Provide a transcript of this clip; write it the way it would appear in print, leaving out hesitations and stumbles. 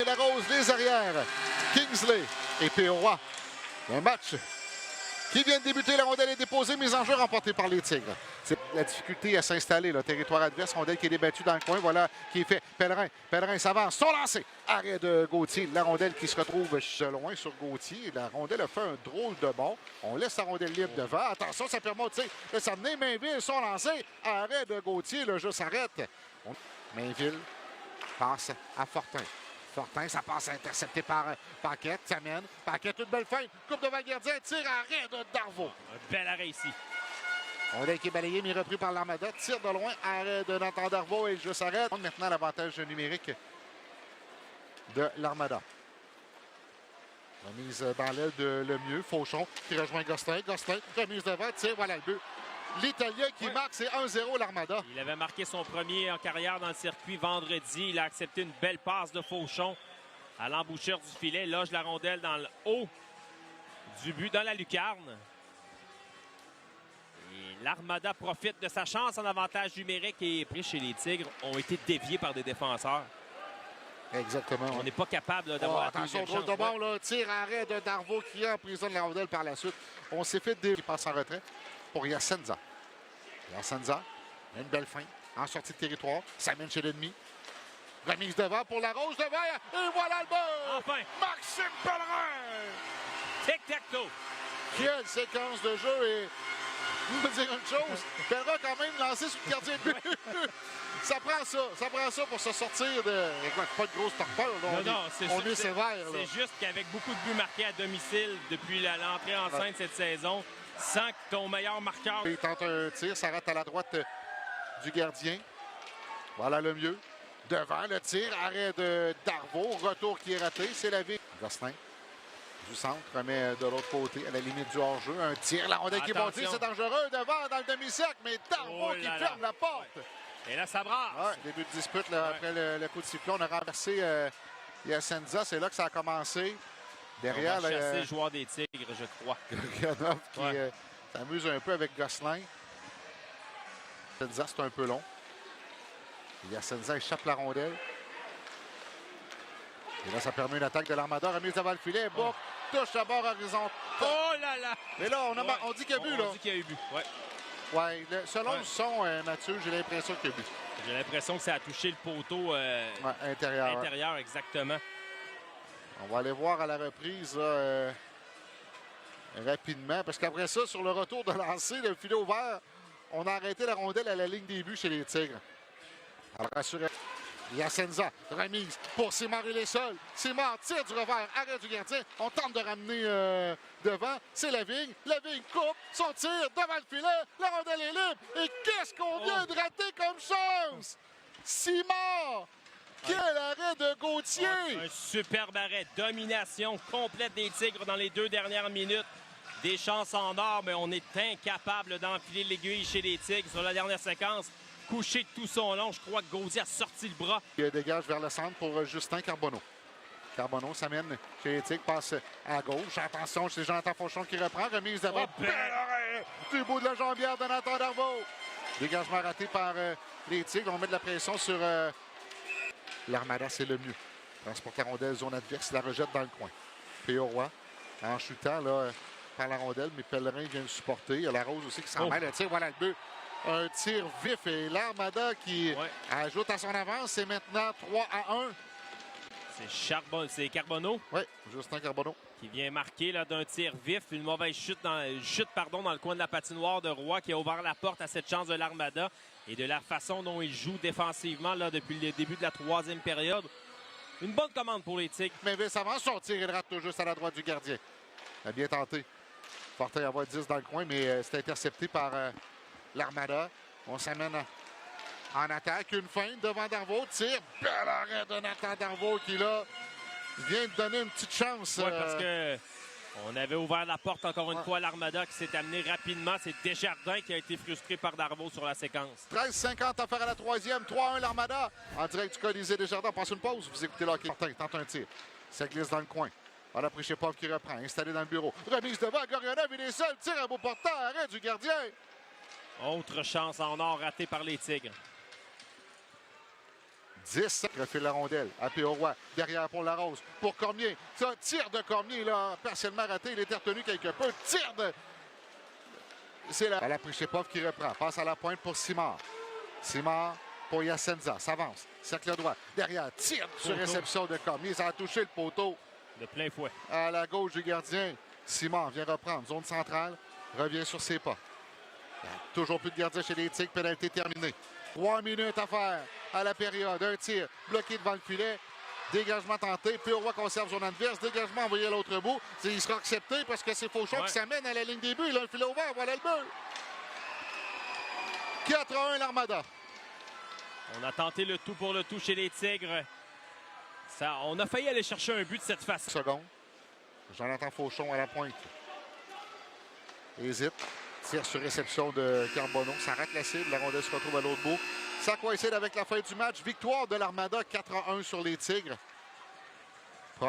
Larose, les arrières, Kingsley et Péoua. Un match qui vient de débuter. La rondelle est déposée, mise en jeu remportée par les Tigres. C'est la difficulté à s'installer, le territoire adverse. Rondelle qui est débattue dans le coin. Voilà qui est fait. Pellerin s'avance. Son lancé. Arrêt de Gauthier. La rondelle qui se retrouve loin sur Gauthier. La rondelle a fait un drôle de bond. On laisse la rondelle libre devant. Attention, ça permet de s'amener. Mainville, son lancé. Arrêt de Gauthier. Le jeu s'arrête. Mainville passe à Fortin. Fortin, ça passe intercepté par Paquette. Ça mène. Paquette, une belle fin. Coupe devant le gardien. Tire arrêt de Darvaux. Un bel arrêt ici. Rondelle qui est balayé, mais repris par l'Armada. Tire de loin. Arrêt de Nathan Darvaux et le jeu s'arrête. Maintenant, l'avantage numérique de l'Armada. Remise dans l'aile de Lemieux. Fauchon qui rejoint Gosselin. Gosselin, remise devant. Tire, voilà le but. L'Italien qui marque, c'est 1-0 l'Armada. Il avait marqué son premier en carrière dans le circuit vendredi. Il a accepté une belle passe de Fauchon à l'embouchure du filet. Loge la rondelle dans le haut du but, dans la lucarne. Et l'Armada profite de sa chance en avantage numérique et pris chez les Tigres ont été déviés par des défenseurs. Exactement. On n'est pas capable d'avoir attention, drôle de bord, là. Tire arrêt de Darvaux qui emprisonne la rondelle par la suite. On s'est fait qui passe en retrait pour Yasenza. Yasenza, une belle fin en sortie de territoire. Ça mène chez l'ennemi. Remise devant pour la Rose devant. Et voilà le but! Enfin! Maxime Pellerin! Tic-tac-toe! Quelle séquence de jeu et... Je veux dire une chose, Pellerin a quand même lancé sur le gardien de but. Ça prend ça pour se sortir de... Écoute, pas de grosse torpeur, là. On est sévère. C'est juste qu'avec beaucoup de buts marqués à domicile depuis l'entrée en scène cette saison, sans que ton meilleur marqueur... Il tente un tir, ça rate à la droite du gardien. Voilà le mieux. Devant le tir, arrêt de Darvaux, retour qui est raté, c'est la vie. Gosselin du centre, remet de l'autre côté à la limite du hors-jeu. Un tir, la rondelle qui est montée, c'est dangereux devant dans le demi-cercle, mais Darvaux qui ferme la porte. Et là, ça brasse. Ouais, début de dispute là, après le coup de sifflet. On a renversé Yasenza, c'est là que ça a commencé. Derrière, on va chasser le joueur des Tigres, je crois. Gurianov qui s'amuse un peu avec Gosselin. Yasenza, c'est un peu long. Yasenza échappe la rondelle. Et là, ça permet une attaque de l'Armada. Remise devant le filet. Bourque touche à bord horizontal. Oh là là! Mais là, on dit qu'il y a but, là. On dit qu'il y a eu but, oui. Ouais, selon le son, Mathieu, j'ai l'impression qu'il y a but. J'ai l'impression que ça a touché le poteau intérieur. Intérieur, exactement. On va aller voir à la reprise là, rapidement. Parce qu'après ça, sur le retour de lancer, le filet ouvert, on a arrêté la rondelle à la ligne des buts chez les Tigres. Alors, assuré. Yasenza, remise pour Simard, il est seul. Simard tire du revers, arrêt du gardien. On tente de ramener devant. C'est Lavigne. Lavigne coupe son tir devant le filet. La rondelle est libre. Et qu'est-ce qu'on vient de rater comme chance? Simard! Quel arrêt de Gauthier! Un superbe arrêt. Domination complète des Tigres dans les 2 dernières minutes. Des chances en or, mais on est incapable d'enfiler l'aiguille chez les Tigres sur la dernière séquence. Couché de tout son long, je crois que Gauthier a sorti le bras. Il dégage vers le centre pour Justin Carbonneau. Carbonneau s'amène chez les Tigres, passe à gauche. Attention, c'est Jonathan Fauchon qui reprend. Remise devant. Du bout de la jambière de Nathan Darvaux. Dégagement raté par les Tigres. On met de la pression sur l'Armada, c'est le mieux. Transporte la rondelle, zone adverse, la rejette dans le coin. Péoua, en chutant là, par la rondelle, mais Pellerin vient le supporter. Il y a la Rose aussi qui s'en mêle. Voilà le but. Un tir vif et l'Armada qui ajoute à son avance. C'est maintenant 3-1. C'est Carbonneau. Oui, Justin Carbonneau. Qui vient marquer d'un tir vif. Une mauvaise chute dans le coin de la patinoire de Roy qui a ouvert la porte à cette chance de l'Armada. Et de la façon dont il joue défensivement là, depuis le début de la 3e période. Une bonne commande pour les Tigres. Mais avance son tir. Il rate tout juste à la droite du gardien. Il a bien tenté. Fortin avoir 10 dans le coin, mais c'est intercepté par... l'Armada, on s'amène en attaque. Une feinte devant Darvaux. Tire. Bel arrêt de Nathan Darvaux qui, là, vient de donner une petite chance. Oui, parce que on avait ouvert la porte encore une fois à l'Armada qui s'est amené rapidement. C'est Desjardins qui a été frustré par Darvaux sur la séquence. 13-50 à faire à la 3e. 3-1 l'Armada. En direct du Colisée Desjardins. On passe une pause. Vous écoutez l'hockey. Martin tente un tir. Ça glisse dans le coin. Voilà Prichepov qui reprend. Installé dans le bureau. Remise devant. Gurianov, il est seul. Tire à bout portant. Arrêt du gardien. Autre chance en or ratée par les Tigres. 10, refile la rondelle à Péoroy, derrière pour Larose, pour Cormier. Ça, tir de Cormier, là, partiellement raté, il était retenu quelque peu. Tir de... C'est la Prichepov qui reprend, passe à la pointe pour Simard. Simard pour Yasenza, s'avance, cercle droit, derrière, tir sur réception de Cormier, ça a touché le poteau. De plein fouet. À la gauche du gardien, Simard vient reprendre, zone centrale, revient sur ses pas. Toujours plus de gardien chez les Tigres, pénalité terminée. 3 minutes à faire à la période. Un tir bloqué devant le filet. Dégagement tenté. Péoroy conserve son adverse. Dégagement envoyé à l'autre bout. Il sera accepté parce que c'est Fauchon qui s'amène à la ligne des buts. Il a le filet ouvert. Voilà le but. 4-1 l'Armada. On a tenté le tout pour le tout chez les Tigres. Ça, on a failli aller chercher un but de cette façon. Seconde. Jonathan Fauchon à la pointe. Hésite. Tire sur réception de Carbonneau. Ça rate la cible. La rondelle se retrouve à l'autre bout. Ça coïncide avec la fin du match. Victoire de l'Armada 4-1 sur les Tigres.